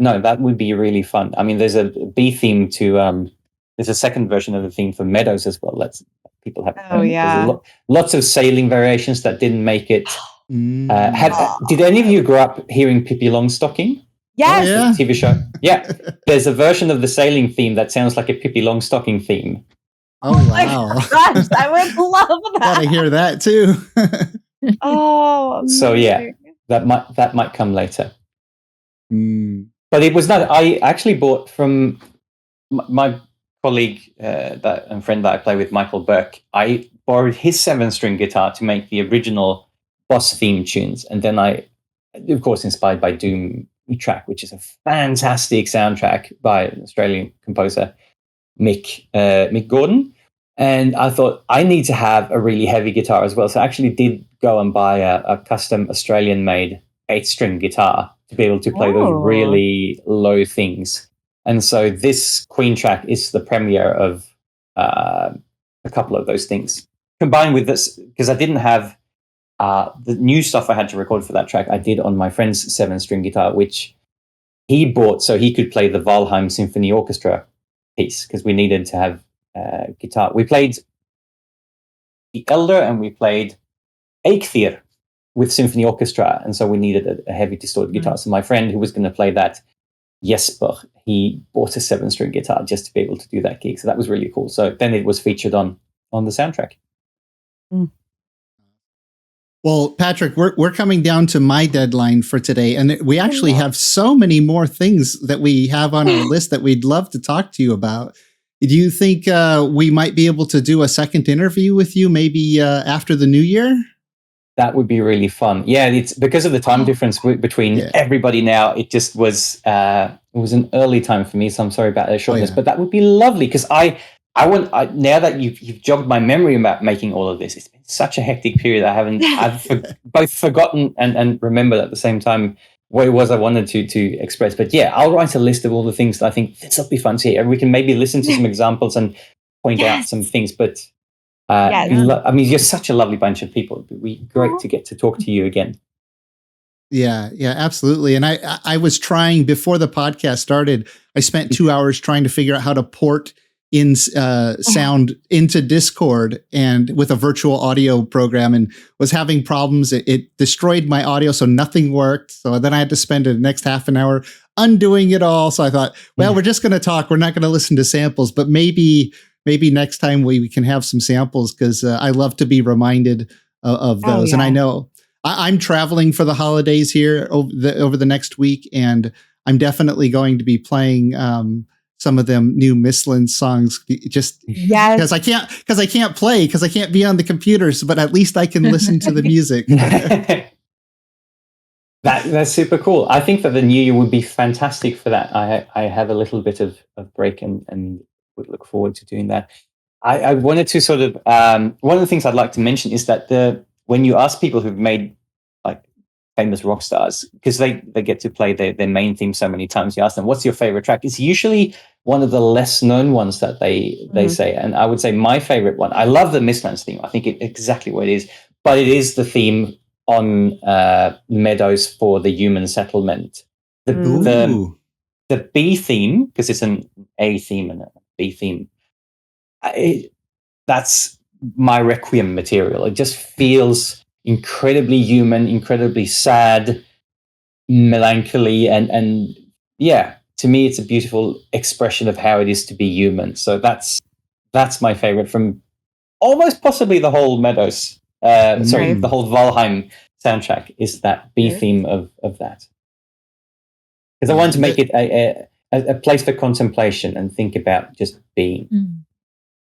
no, that would be really fun. I mean, there's a B theme to there's a second version of the theme for Meadows as well. People have. There's lots of sailing variations that didn't make it. Did any of you grow up hearing Pippi Longstocking? Yes. TV show. Yeah, there's a version of the sailing theme that sounds like a Pippi Longstocking theme. Oh wow! Gosh, I would love that. Gotta hear that too. Amazing. So that might come later. But it was not. I actually bought from my colleague and friend that I play with, Michael Burke. I borrowed his 7-string guitar to make the original boss theme tunes, and then I, of course, inspired by Doom track, which is a fantastic soundtrack by an Australian composer, Mick Gordon. And I thought I need to have a really heavy guitar as well, so I actually did go and buy a custom Australian-made 8-string guitar to be able to play those really low things. And so this Queen track is the premiere of a couple of those things. Combined with this, because I didn't have the new stuff I had to record for that track, I did on my friend's 7-string guitar, which he bought so he could play the Valheim Symphony Orchestra piece, because we needed to have guitar. We played The Elder and we played Eikthyr with symphony orchestra, and so we needed a heavy distorted guitar. So my friend who was going to play that, Jesper, he bought a 7-string guitar just to be able to do that gig. So that was really cool. So then it was featured on the soundtrack. Well, Patrik, we're coming down to my deadline for today, and we actually have so many more things that we have on our list that we'd love to talk to you about. Do you think we might be able to do a second interview with you maybe after the new year? That would be really fun. Yeah, it's because of the time difference between everybody now. It just was it was an early time for me, so I'm sorry about the shortness. But that would be lovely, because I want now that you've jogged my memory about making all of this. It's been such a hectic period. I've both forgotten and remembered at the same time what it was I wanted to express. But yeah, I'll write a list of all the things that I think this will be fun to hear. We can maybe listen to some examples and point out some things. But I mean, you're such a lovely bunch of people. It'd be great to get to talk to you again. Yeah, absolutely. And I was trying, before the podcast started, I spent 2 hours trying to figure out how to port in sound into Discord and with a virtual audio program, and was having problems. It destroyed my audio, so nothing worked. So then I had to spend the next half an hour undoing it all. So I thought, well, we're just going to talk. We're not going to listen to samples, but maybe next time we can have some samples, because I love to be reminded of those. And I know I'm traveling for the holidays here over the next week, and I'm definitely going to be playing some of them new Mistlands songs, just because I can't play, because I can't be on the computers, but at least I can listen to the music. That's super cool. I think that the new year would be fantastic for that. I have a little bit of break and would look forward to doing that. I wanted to sort of one of the things I'd like to mention is that when you ask people who've made like famous rock stars, because they get to play their main theme so many times. You ask them, what's your favorite track? It's usually one of the less known ones that they say. And I would say my favorite one, I love the Mistlands theme. I think exactly what it is, but it is the theme on Meadows for the human settlement. The B theme, because it's an A theme and a B theme, that's my Requiem material. It just feels incredibly human, incredibly sad, melancholy, and yeah, to me it's a beautiful expression of how it is to be human. So that's my favorite from almost possibly the whole Meadows, the whole Valheim soundtrack is that B theme of that. Because I want to make it a place for contemplation and think about just being.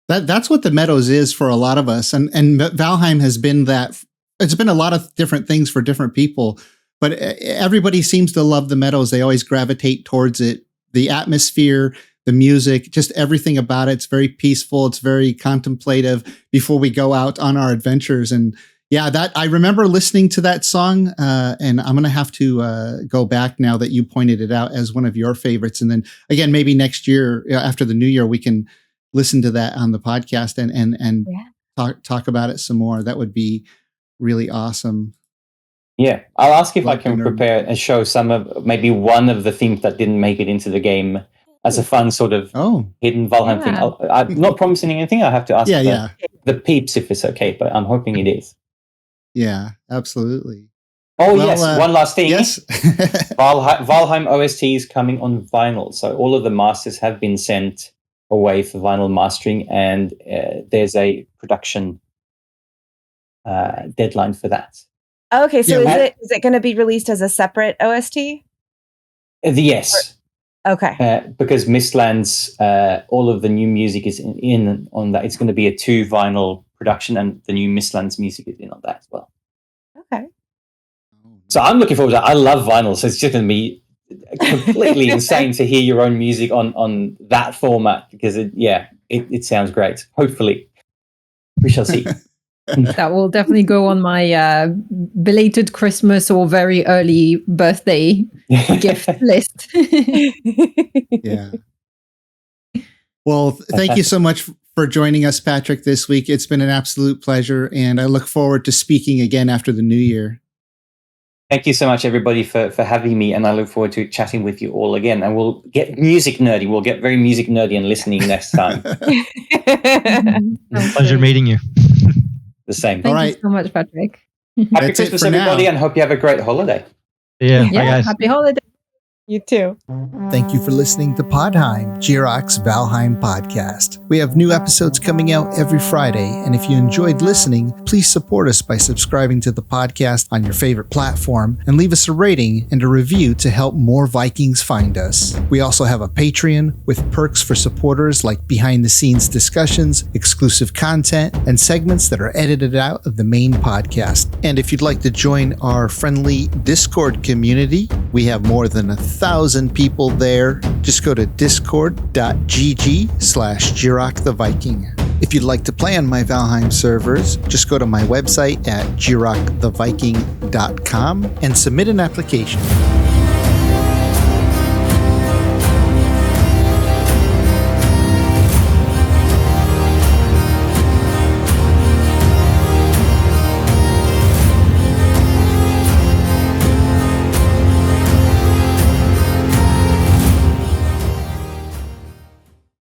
That's what the Meadows is for a lot of us. And Valheim has been that. It's been a lot of different things for different people, but everybody seems to love the Meadows. They always gravitate towards it. The atmosphere, the music, just everything about it. It's very peaceful. It's very contemplative before we go out on our adventures. And yeah, I remember listening to that song, and I'm going to have to go back now that you pointed it out as one of your favorites. And then again, maybe next year, after the new year, we can listen to that on the podcast and talk about it some more. That would be really awesome. Yeah, I'll ask if I can prepare and show some of maybe one of the themes that didn't make it into the game as a fun sort of hidden Valheim thing. I'm not promising anything. I have to ask the peeps if it's okay, but I'm hoping it is. Yeah, absolutely. Oh, well, yes. One last thing. Yes. Valheim OST is coming on vinyl. So all of the masters have been sent away for vinyl mastering, and there's a production deadline for that. Okay, so is it going to be released as a separate OST? Yes. Okay. Because Mistlands, all of the new music is in on that. It's going to be a 2 vinyl production, and the new Mistlands music is in on that as well. Okay. So I'm looking forward to that. I love vinyl, so it's just going to be completely insane to hear your own music on that format, because it sounds great. Hopefully, we shall see. That will definitely go on my belated Christmas or very early birthday gift list. Yeah. Well, thank you so much for joining us, Patrik, this week. It's been an absolute pleasure, and I look forward to speaking again after the new year. Thank you so much, everybody, for having me, and I look forward to chatting with you all again. And we'll get music nerdy. We'll get very music nerdy and listening next time. Pleasure meeting you. The same. Thank you so much, Patrik. Happy Christmas, everybody, and hope you have a great holiday. Yeah, bye, guys. Happy holiday. You too. Thank you for listening to Podheim, Jiroc's Valheim podcast. We have new episodes coming out every Friday, and if you enjoyed listening, please support us by subscribing to the podcast on your favorite platform and leave us a rating and a review to help more Vikings find us. We also have a Patreon with perks for supporters like behind-the-scenes discussions, exclusive content, and segments that are edited out of the main podcast. And if you'd like to join our friendly Discord community, we have more than 1,000 people there. Just go to discord.gg/Jiroc the Viking. If you'd like to play on my Valheim servers, just go to my website at jiroctheviking.com and submit an application.